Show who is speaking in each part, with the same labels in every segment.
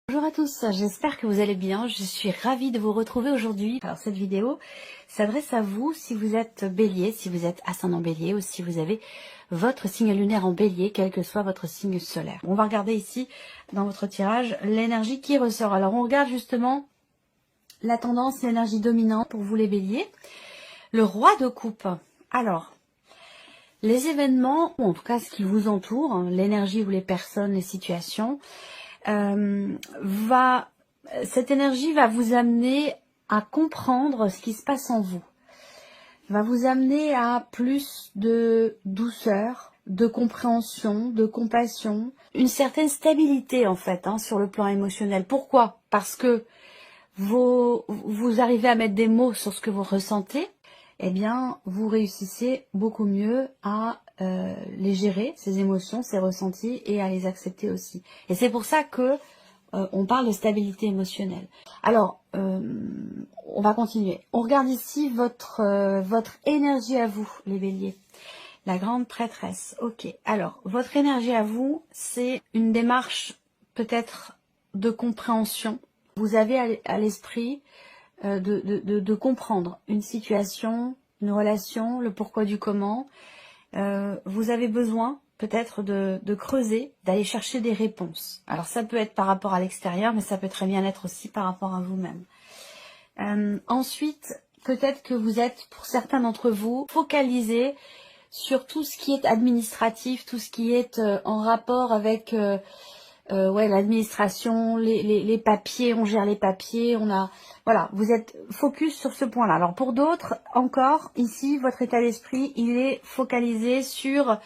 Speaker 1: Bonjour à tous, j'espère que vous allez bien. Je suis ravie de vous retrouver aujourd'hui. Alors cette vidéo s'adresse à vous si vous êtes bélier, si vous êtes ascendant bélier ou si vous avez votre signe lunaire en bélier, quel que soit votre signe solaire. On va regarder ici dans votre tirage l'énergie qui ressort. Alors on regarde justement la tendance, l'énergie dominante pour vous les béliers. Le roi de coupe. Alors, les événements, ou en tout cas ce qui vous entoure, hein, l'énergie ou les personnes, les situations, cette énergie va vous amener à comprendre ce qui se passe en vous, va vous amener à plus de douceur, de compréhension, de compassion, une certaine stabilité en fait sur le plan émotionnel. Pourquoi? Parce que vous arrivez à mettre des mots sur ce que vous ressentez, eh bien vous réussissez beaucoup mieux à les gérer, ces émotions, ces ressentis, et à les accepter aussi. Et c'est pour ça que on parle de stabilité émotionnelle. Alors, on va continuer. On regarde ici votre énergie à vous, les béliers. La grande prêtresse. Ok. Alors, votre énergie à vous, c'est une démarche peut-être de compréhension. Vous avez à l'esprit de comprendre une situation, une relation, le pourquoi du comment. Vous avez besoin peut-être de creuser, d'aller chercher des réponses. Alors ça peut être par rapport à l'extérieur, mais ça peut très bien être aussi par rapport à vous-même. Ensuite, peut-être que vous êtes, pour certains d'entre vous, focalisés sur tout ce qui est administratif, tout ce qui est en rapport avec l'administration, les papiers, on gère les papiers, voilà, vous êtes focus sur ce point-là. Alors pour d'autres, encore, ici, votre état d'esprit, il est focalisé sur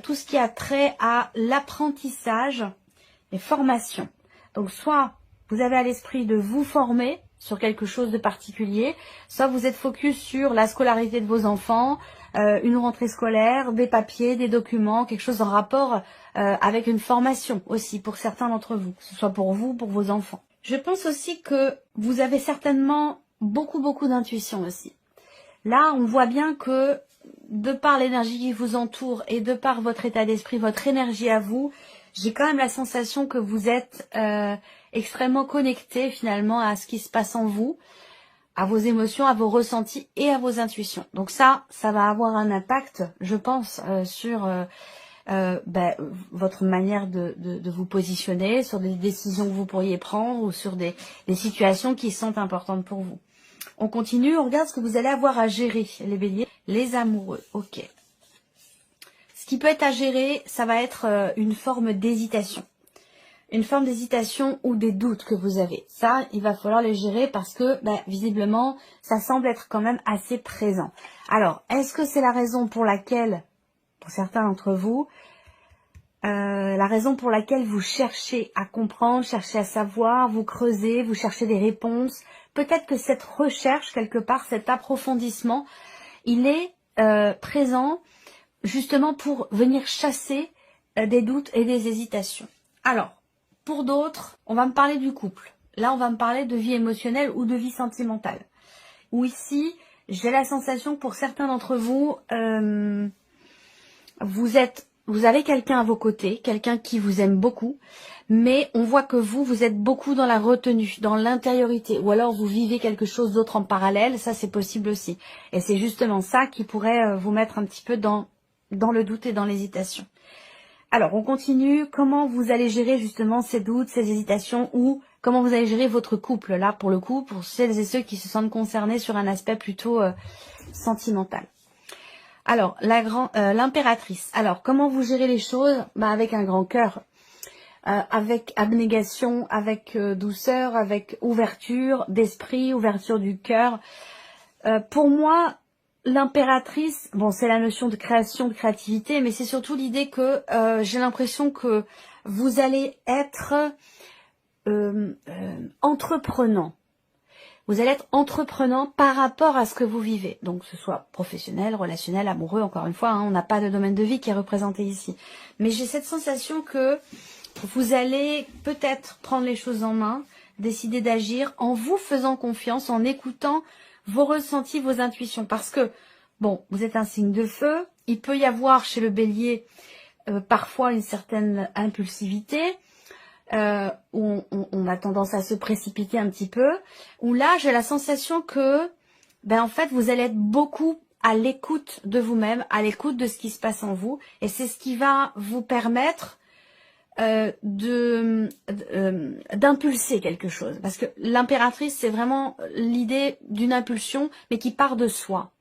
Speaker 1: tout ce qui a trait à l'apprentissage et formation. Donc soit vous avez à l'esprit de vous former sur quelque chose de particulier, soit vous êtes focus sur la scolarité de vos enfants, une rentrée scolaire, des papiers, des documents, quelque chose en rapport avec une formation aussi pour certains d'entre vous, que ce soit pour vous, pour vos enfants. Je pense aussi que vous avez certainement beaucoup d'intuition aussi. Là, on voit bien que de par l'énergie qui vous entoure et de par votre état d'esprit, votre énergie à vous, j'ai quand même la sensation que vous êtes extrêmement connecté finalement à ce qui se passe en vous, à vos émotions, à vos ressentis et à vos intuitions. Donc ça va avoir un impact, je pense, sur votre manière de vous positionner, sur des décisions que vous pourriez prendre ou sur des situations qui sont importantes pour vous. On continue, on regarde ce que vous allez avoir à gérer, les béliers, les amoureux. Ok. Ce qui peut être à gérer, ça va être une forme d'hésitation. Une forme d'hésitation ou des doutes que vous avez. Ça, il va falloir les gérer parce que, visiblement, ça semble être quand même assez présent. Alors, est-ce que c'est la raison pour laquelle, pour certains d'entre vous, la raison pour laquelle vous cherchez à comprendre, cherchez à savoir, vous creusez, vous cherchez des réponses. Peut-être que cette recherche, quelque part, cet approfondissement, il est présent justement pour venir chasser des doutes et des hésitations. Alors, pour d'autres, on va me parler du couple. Là, on va me parler de vie émotionnelle ou de vie sentimentale. Ou ici, j'ai la sensation que pour certains d'entre vous, vous avez quelqu'un à vos côtés, quelqu'un qui vous aime beaucoup, mais on voit que vous êtes beaucoup dans la retenue, dans l'intériorité, ou alors vous vivez quelque chose d'autre en parallèle, ça c'est possible aussi. Et c'est justement ça qui pourrait vous mettre un petit peu dans le doute et dans l'hésitation. Alors, on continue. Comment vous allez gérer justement ces doutes, ces hésitations, ou comment vous allez gérer votre couple, là, pour le coup, pour celles et ceux qui se sentent concernés sur un aspect plutôt sentimental. Alors, l'impératrice. Alors, comment vous gérez les choses? Avec un grand cœur, avec abnégation, avec douceur, avec ouverture d'esprit, ouverture du cœur. Pour moi, l'impératrice, bon, c'est la notion de création, de créativité, mais c'est surtout l'idée que j'ai l'impression que vous allez être entreprenant. Vous allez être entreprenant par rapport à ce que vous vivez. Donc, que ce soit professionnel, relationnel, amoureux, encore une fois, on n'a pas de domaine de vie qui est représenté ici. Mais j'ai cette sensation que vous allez peut-être prendre les choses en main, décider d'agir en vous faisant confiance, en écoutant vos ressentis, vos intuitions. Parce que, bon, vous êtes un signe de feu, il peut y avoir chez le bélier parfois une certaine impulsivité, où on a tendance à se précipiter un petit peu, où là j'ai la sensation que en fait vous allez être beaucoup à l'écoute de vous-même, à l'écoute de ce qui se passe en vous, et c'est ce qui va vous permettre d'impulser quelque chose. Parce que l'impératrice, c'est vraiment l'idée d'une impulsion, mais qui part de soi.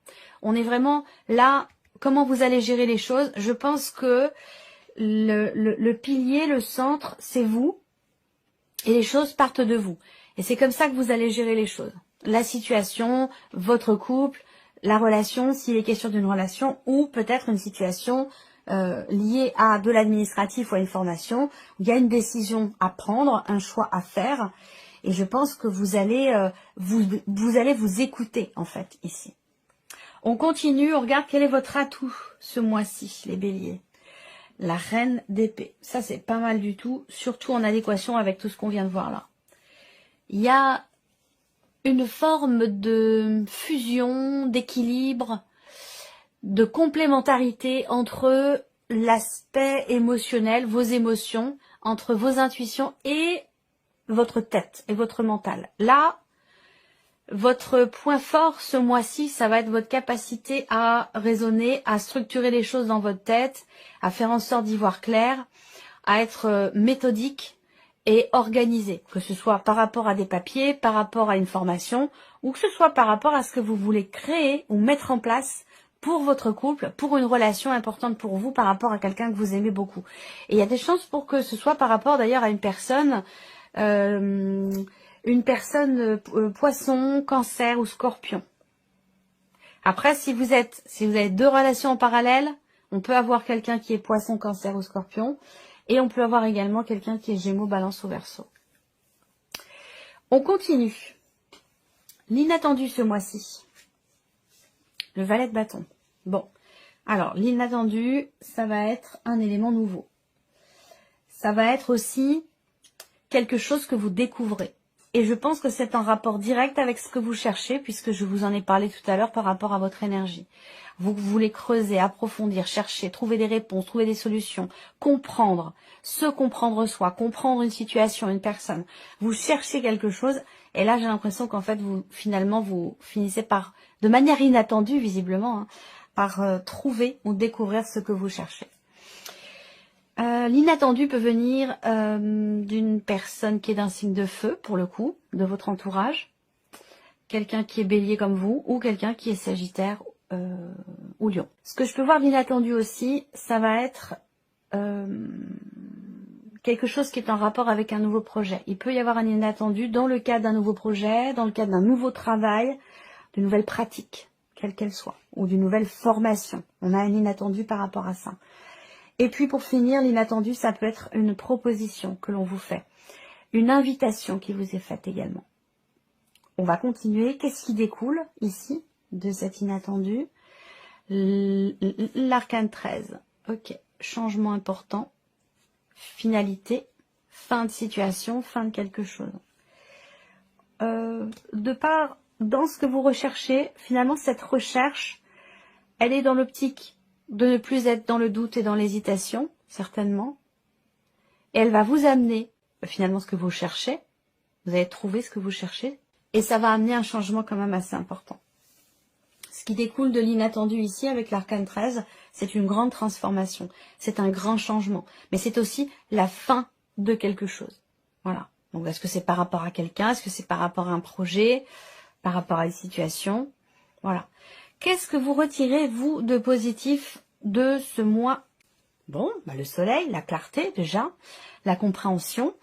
Speaker 1: On est vraiment là, comment vous allez gérer les choses. Je pense que le pilier, le centre, c'est vous, et les choses partent de vous. Et c'est comme ça que vous allez gérer les choses. La situation, votre couple, la relation, s'il est question d'une relation, ou peut-être une situation liée à de l'administratif ou à une formation, où il y a une décision à prendre, un choix à faire, et je pense que vous allez vous écouter en fait ici. On continue, on regarde quel est votre atout ce mois-ci, les béliers. La reine d'épée, ça c'est pas mal du tout, surtout en adéquation avec tout ce qu'on vient de voir là. Il y a une forme de fusion, d'équilibre, de complémentarité entre l'aspect émotionnel, vos émotions, entre vos intuitions et votre tête et votre mental. Là, votre point fort ce mois-ci, ça va être votre capacité à raisonner, à structurer les choses dans votre tête, à faire en sorte d'y voir clair, à être méthodique et organisé, que ce soit par rapport à des papiers, par rapport à une formation, ou que ce soit par rapport à ce que vous voulez créer ou mettre en place pour votre couple, pour une relation importante pour vous, par rapport à quelqu'un que vous aimez beaucoup. Et il y a des chances pour que ce soit par rapport d'ailleurs à une personne poisson, cancer ou scorpion. Après, si vous avez deux relations en parallèle, on peut avoir quelqu'un qui est poisson, cancer ou scorpion, et on peut avoir également quelqu'un qui est gémeaux, balance ou verseau. On continue. L'inattendu ce mois-ci. Le valet de bâton. Bon, alors l'inattendu, ça va être un élément nouveau. Ça va être aussi quelque chose que vous découvrez. Et je pense que c'est en rapport direct avec ce que vous cherchez, puisque je vous en ai parlé tout à l'heure par rapport à votre énergie. Vous voulez creuser, approfondir, chercher, trouver des réponses, trouver des solutions, comprendre, se comprendre soi, comprendre une situation, une personne. Vous cherchez quelque chose, et là j'ai l'impression qu'en fait vous finissez par, de manière inattendue visiblement, par trouver ou découvrir ce que vous cherchez. L'inattendu peut venir d'une personne qui est d'un signe de feu, pour le coup, de votre entourage. Quelqu'un qui est bélier comme vous, ou quelqu'un qui est sagittaire ou lion. Ce que je peux voir d'inattendu aussi, ça va être quelque chose qui est en rapport avec un nouveau projet. Il peut y avoir un inattendu dans le cadre d'un nouveau projet, dans le cadre d'un nouveau travail, d'une nouvelle pratique, quelle qu'elle soit, ou d'une nouvelle formation. On a un inattendu par rapport à ça. Et puis pour finir, l'inattendu, ça peut être une proposition que l'on vous fait. Une invitation qui vous est faite également. On va continuer. Qu'est-ce qui découle ici de cet inattendu? L'arcane 13. Ok. Changement important. Finalité. Fin de situation. Fin de quelque chose. De part, dans ce que vous recherchez, finalement cette recherche, elle est dans l'optique de ne plus être dans le doute et dans l'hésitation, certainement. Et elle va vous amener, finalement, ce que vous cherchez. Vous allez trouver ce que vous cherchez. Et ça va amener un changement quand même assez important. Ce qui découle de l'inattendu ici, avec l'arcane 13, c'est une grande transformation. C'est un grand changement. Mais c'est aussi la fin de quelque chose. Voilà. Donc, est-ce que c'est par rapport à quelqu'un? Est-ce que c'est par rapport à un projet? Par rapport à une situation? Voilà. Qu'est-ce que vous retirez, vous, de positif de ce mois? Bon, le soleil, la clarté déjà, la compréhension.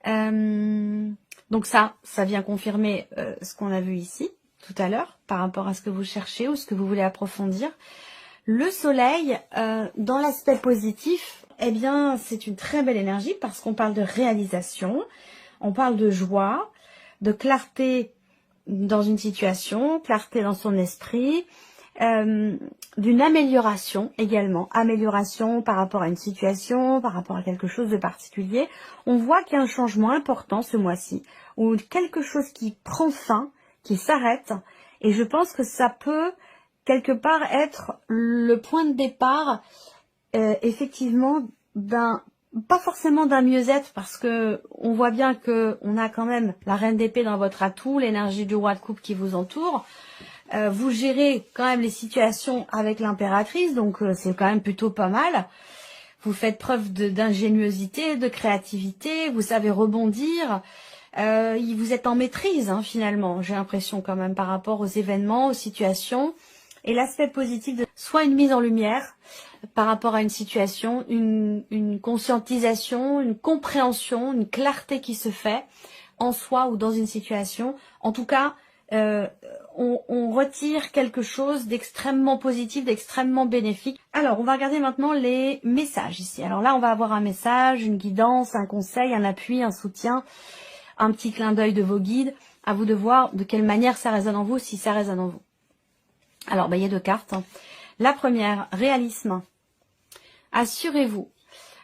Speaker 1: Donc ça vient confirmer ce qu'on a vu ici, tout à l'heure, par rapport à ce que vous cherchez ou ce que vous voulez approfondir. Le soleil, dans l'aspect positif, eh bien, c'est une très belle énergie parce qu'on parle de réalisation, on parle de joie, de clarté dans une situation, clarté dans son esprit, d'une amélioration également, amélioration par rapport à une situation, par rapport à quelque chose de particulier. On voit qu'il y a un changement important ce mois-ci, ou quelque chose qui prend fin, qui s'arrête, et je pense que ça peut quelque part être le point de départ effectivement d'un pas forcément d'un mieux-être, parce que on voit bien que on a quand même la reine d'épée dans votre atout, l'énergie du roi de coupe qui vous entoure. Vous gérez quand même les situations avec l'impératrice, donc c'est quand même plutôt pas mal. Vous faites preuve d'ingéniosité, de créativité, vous savez rebondir. Vous êtes en maîtrise, hein, finalement, j'ai l'impression quand même par rapport aux événements, aux situations. Et l'aspect positif de soit une mise en lumière par rapport à une situation, une conscientisation, une compréhension, une clarté qui se fait en soi ou dans une situation. En tout cas, on retire quelque chose d'extrêmement positif, d'extrêmement bénéfique. Alors, on va regarder maintenant les messages ici. Alors là, on va avoir un message, une guidance, un conseil, un appui, un soutien, un petit clin d'œil de vos guides. À vous de voir de quelle manière ça résonne en vous, si ça résonne en vous. Alors, il y a 2 cartes. La première, réalisme. Assurez-vous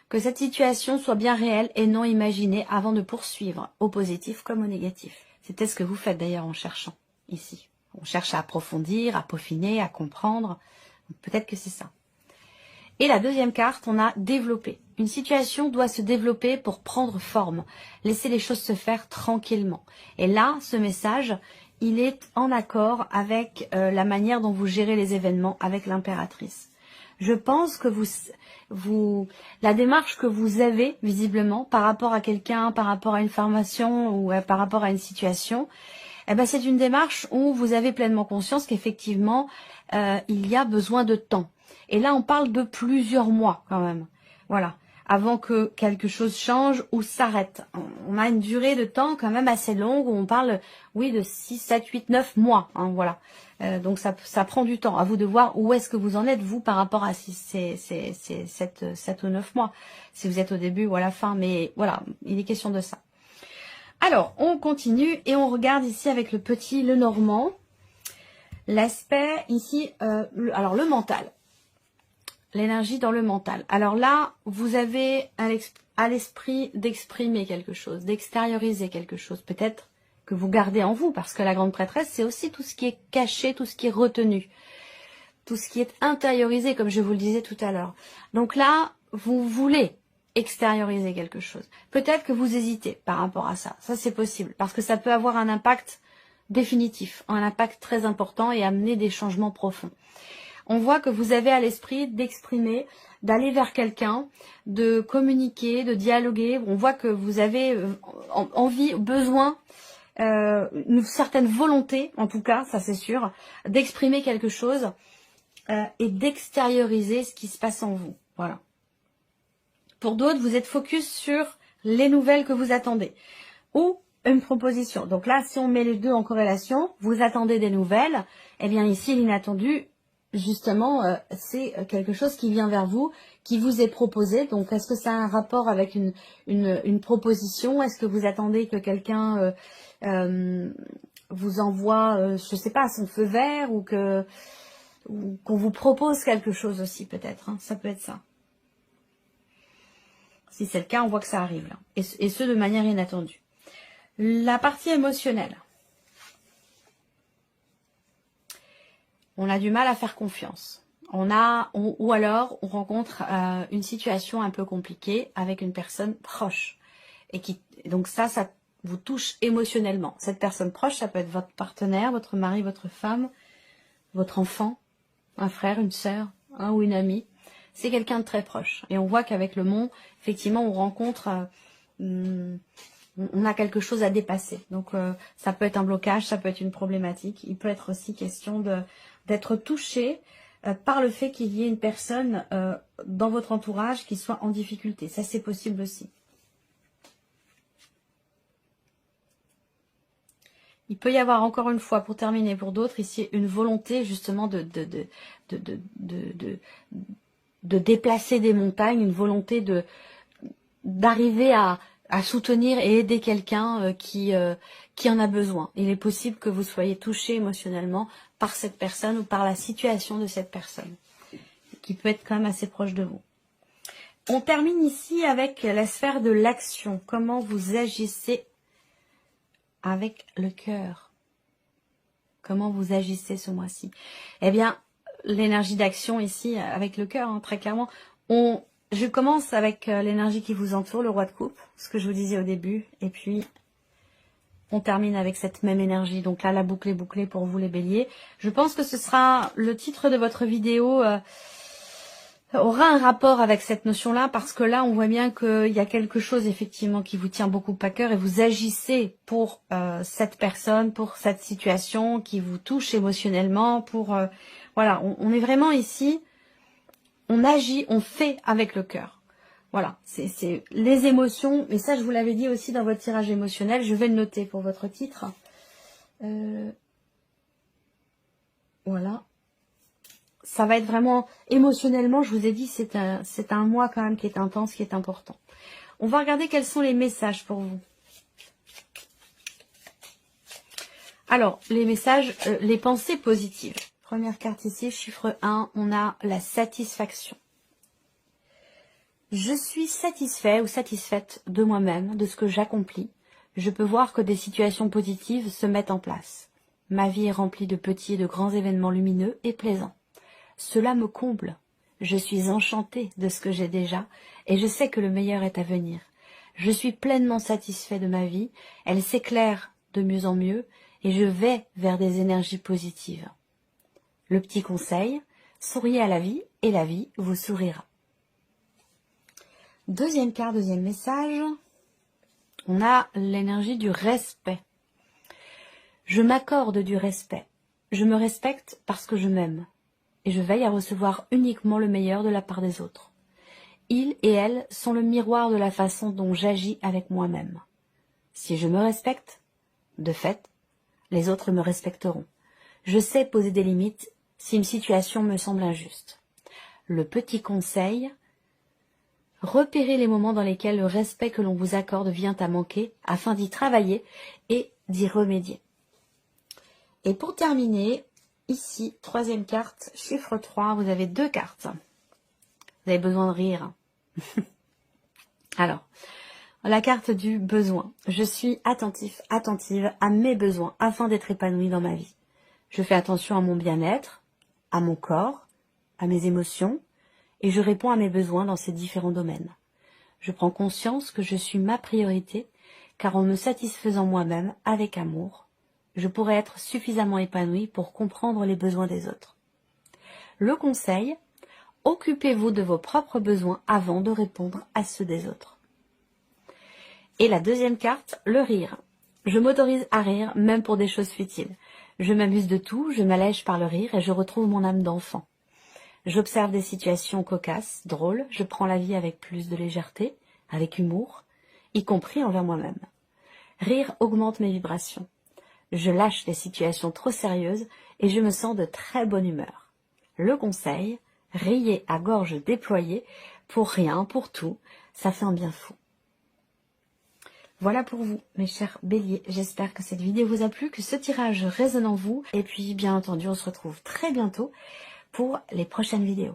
Speaker 1: que cette situation soit bien réelle et non imaginée avant de poursuivre, au positif comme au négatif. C'est peut-être ce que vous faites d'ailleurs en cherchant ici. On cherche à approfondir, à peaufiner, à comprendre. Peut-être que c'est ça. Et la deuxième carte, on a développé. Une situation doit se développer pour prendre forme. Laisser les choses se faire tranquillement. Et là, ce message, il est en accord avec la manière dont vous gérez les événements avec l'impératrice. Je pense que la démarche que vous avez visiblement par rapport à quelqu'un, par rapport à une formation ou par rapport à une situation, eh ben, c'est une démarche où vous avez pleinement conscience qu'effectivement, il y a besoin de temps. Et là, on parle de plusieurs mois quand même. Voilà. Avant que quelque chose change ou s'arrête. On a une durée de temps quand même assez longue où on parle, oui, de 6, 7, 8, 9 mois. Hein, voilà. Donc ça prend du temps. À vous de voir où est-ce que vous en êtes, vous, par rapport à ces 7 ou 9 mois. Si vous êtes au début ou à la fin. Mais voilà, il est question de ça. Alors, on continue et on regarde ici avec le petit Lenormand. L'aspect ici, alors le mental. L'énergie dans le mental. Alors là, vous avez à l'esprit d'exprimer quelque chose, d'extérioriser quelque chose. Peut-être que vous gardez en vous, parce que la grande prêtresse, c'est aussi tout ce qui est caché, tout ce qui est retenu, tout ce qui est intériorisé, comme je vous le disais tout à l'heure. Donc là, vous voulez extérioriser quelque chose. Peut-être que vous hésitez par rapport à ça. Ça, c'est possible, parce que ça peut avoir un impact définitif, un impact très important et amener des changements profonds. On voit que vous avez à l'esprit d'exprimer, d'aller vers quelqu'un, de communiquer, de dialoguer. On voit que vous avez envie, besoin, une certaine volonté, en tout cas, ça c'est sûr, d'exprimer quelque chose et d'extérioriser ce qui se passe en vous. Voilà. Pour d'autres, vous êtes focus sur les nouvelles que vous attendez ou une proposition. Donc là, si on met les deux en corrélation, vous attendez des nouvelles, eh bien ici, l'inattendu, justement, c'est quelque chose qui vient vers vous, qui vous est proposé. Donc, est-ce que ça a un rapport avec une proposition? Est-ce que vous attendez que quelqu'un vous envoie, je sais pas, son feu vert ou qu'on vous propose quelque chose aussi, peut-être, hein. Ça peut être ça. Si c'est le cas, on voit que ça arrive là. Et ce, de manière inattendue. La partie émotionnelle. On a du mal à faire confiance. Ou alors, on rencontre une situation un peu compliquée avec une personne proche. Donc ça vous touche émotionnellement. Cette personne proche, ça peut être votre partenaire, votre mari, votre femme, votre enfant, un frère, une sœur, ou une amie. C'est quelqu'un de très proche. Et on voit qu'avec le mont, effectivement, on rencontre... on a quelque chose à dépasser. Donc, ça peut être un blocage, ça peut être une problématique. Il peut être aussi question d'être touché par le fait qu'il y ait une personne dans votre entourage qui soit en difficulté. Ça, c'est possible aussi. Il peut y avoir, encore une fois, pour terminer pour d'autres, ici, une volonté justement de déplacer des montagnes, une volonté d'arriver à soutenir et aider quelqu'un qui en a besoin. Il est possible que vous soyez touché émotionnellement par cette personne ou par la situation de cette personne, qui peut être quand même assez proche de vous. On termine ici avec la sphère de l'action. Comment vous agissez avec le cœur? Comment vous agissez ce mois-ci? Eh bien, l'énergie d'action ici, avec le cœur, hein, très clairement, on Je commence avec l'énergie qui vous entoure, le roi de coupe, ce que je vous disais au début. Et puis, on termine avec cette même énergie. Donc là, la boucle est bouclée pour vous les béliers. Je pense que ce sera le titre de votre vidéo... aura un rapport avec cette notion-là, parce que là, on voit bien qu'il y a quelque chose, effectivement, qui vous tient beaucoup à cœur et vous agissez pour cette personne, pour cette situation qui vous touche émotionnellement, pour... voilà, on est vraiment ici, on agit, on fait avec le cœur. Voilà, c'est les émotions, et ça, je vous l'avais dit aussi dans votre tirage émotionnel, je vais le noter pour votre titre. Voilà. Ça va être vraiment émotionnellement, je vous ai dit, c'est un mois quand même qui est intense, qui est important. On va regarder quels sont les messages pour vous. Alors, les messages, les pensées positives. Première carte ici, chiffre 1, on a la satisfaction. Je suis satisfait ou satisfaite de moi-même, de ce que j'accomplis. Je peux voir que des situations positives se mettent en place. Ma vie est remplie de petits et de grands événements lumineux et plaisants. Cela me comble. Je suis enchantée de ce que j'ai déjà et je sais que le meilleur est à venir. Je suis pleinement satisfait de ma vie, elle s'éclaire de mieux en mieux et je vais vers des énergies positives. Le petit conseil, souriez à la vie et la vie vous sourira. Deuxième carte, deuxième message, on a l'énergie du respect. Je m'accorde du respect. Je me respecte parce que je m'aime. Et je veille à recevoir uniquement le meilleur de la part des autres. Ils et elles sont le miroir de la façon dont j'agis avec moi-même. Si je me respecte, de fait, les autres me respecteront. Je sais poser des limites si une situation me semble injuste. Le petit conseil, repérez les moments dans lesquels le respect que l'on vous accorde vient à manquer afin d'y travailler et d'y remédier. Et pour terminer, ici, troisième carte, chiffre 3, vous avez 2 cartes. Vous avez besoin de rire. Alors, la carte du besoin. Je suis attentif, attentive à mes besoins afin d'être épanouie dans ma vie. Je fais attention à mon bien-être, à mon corps, à mes émotions, et je réponds à mes besoins dans ces différents domaines. Je prends conscience que je suis ma priorité, car en me satisfaisant moi-même avec amour, je pourrai être suffisamment épanouie pour comprendre les besoins des autres. Le conseil, occupez-vous de vos propres besoins avant de répondre à ceux des autres. Et la deuxième carte, le rire. Je m'autorise à rire, même pour des choses futiles. Je m'amuse de tout, je m'allège par le rire et je retrouve mon âme d'enfant. J'observe des situations cocasses, drôles, je prends la vie avec plus de légèreté, avec humour, y compris envers moi-même. Rire augmente mes vibrations. Je lâche les situations trop sérieuses et je me sens de très bonne humeur. Le conseil, riez à gorge déployée, pour rien, pour tout, ça fait un bien fou. Voilà pour vous, mes chers béliers. J'espère que cette vidéo vous a plu, que ce tirage résonne en vous. Et puis, bien entendu, on se retrouve très bientôt pour les prochaines vidéos.